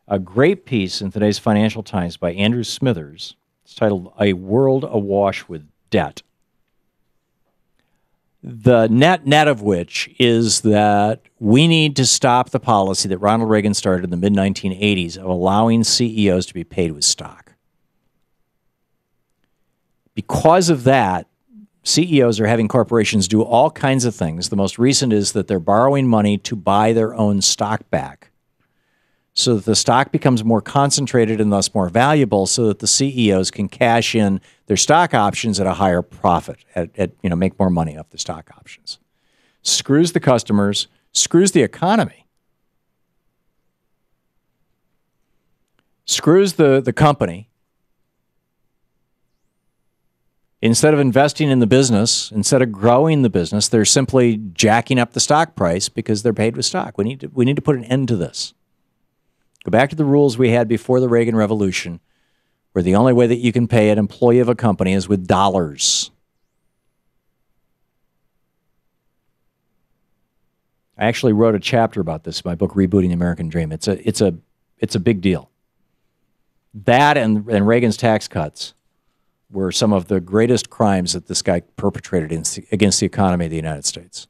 a great piece in today's Financial Times by Andrew Smithers. It's titled A World Awash with Debt. The net of which is that we need to stop the policy that Ronald Reagan started in the mid-1980s of allowing CEOs to be paid with stock. Because of that, CEOs are having corporations do all kinds of things. The most recent is that they're borrowing money to buy their own stock back so that the stock becomes more concentrated and thus more valuable so that the CEOs can cash in their stock options at a higher profit, make more money off the stock options. Screws the customers, screws the economy, screws the company. Instead of investing in the business, instead of growing the business, they're simply jacking up the stock price because they're paid with stock. We need to put an end to this. Go back to the rules we had before the Reagan Revolution, where the only way that you can pay an employee of a company is with dollars. I actually wrote a chapter about this in my book, Rebooting the American Dream. It's a big deal. That and Reagan's tax cuts were some of the greatest crimes that this guy perpetrated against the economy of the United States,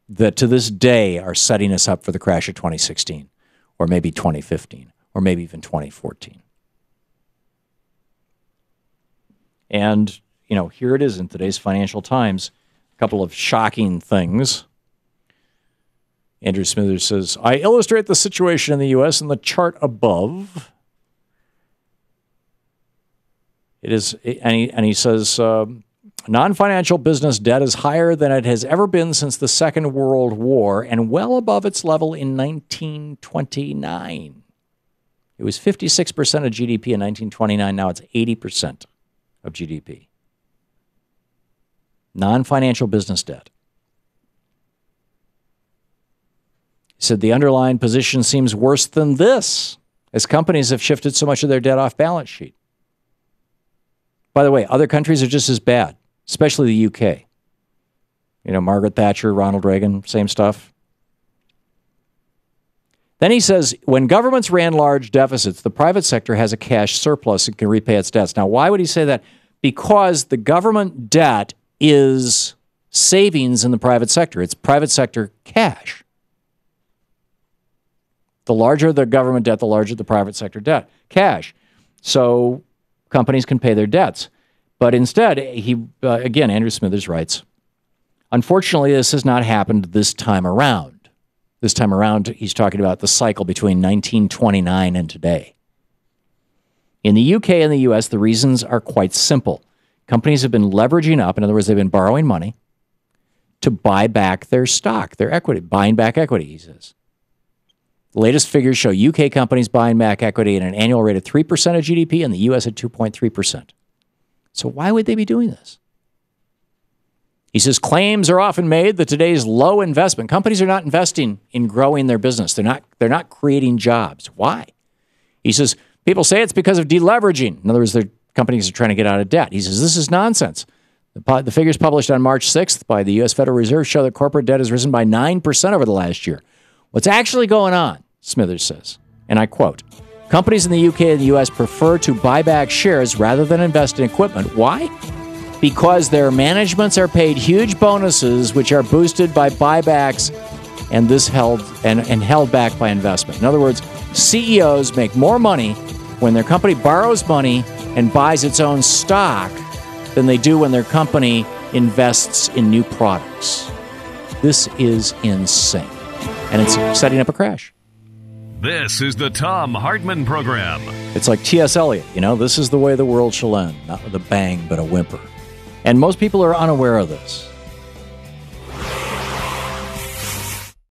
that to this day are setting us up for the crash of 2016, or maybe 2015, or maybe even 2014. And, here it is in today's Financial Times, a couple of shocking things. Andrew Smithers says, I illustrate the situation in the U.S. in the chart above. It is, and he says, non-financial business debt is higher than it has ever been since the Second World War and well above its level in 1929. It was 56% of GDP in 1929. Now it's 80% of GDP. Non-financial business debt. He said the underlying position seems worse than this, as companies have shifted so much of their debt off balance sheet. By the way, other countries are just as bad, especially the UK. Margaret Thatcher, Ronald Reagan, same stuff. Then he says, when governments ran large deficits, the private sector has a cash surplus and can repay its debts. Now, why would he say that? Because the government debt is savings in the private sector. It's private sector cash. The larger the government debt, the larger the private sector debt. Cash. So companies can pay their debts. But instead, again, Andrew Smithers writes, unfortunately, this has not happened this time around. This time around, he's talking about the cycle between 1929 and today. In the UK and the US, the reasons are quite simple. Companies have been leveraging up. In other words, they've been borrowing money to buy back their stock, their equity, buying back equity, he says. The latest figures show UK companies buying back equity at an annual rate of 3% of GDP and the US at 2.3%. So why would they be doing this? He says claims are often made that today's low investment, companies are not investing in growing their business. They're not creating jobs. Why? He says people say it's because of deleveraging. In other words, their companies are trying to get out of debt. He says this is nonsense. The figures published on March 6th by the U.S. Federal Reserve show that corporate debt has risen by 9% over the last year. What's actually going on, Smithers says, and I quote, companies in the UK and the US prefer to buy back shares rather than invest in equipment. Why? Because their managements are paid huge bonuses, which are boosted by buybacks and held back by investment. In other words, CEOs make more money when their company borrows money and buys its own stock than they do when their company invests in new products. This is insane. And it's setting up a crash. This is the Thom Hartmann Program. It's like T.S. Eliot, this is the way the world shall end, not with a bang, but a whimper. And most people are unaware of this.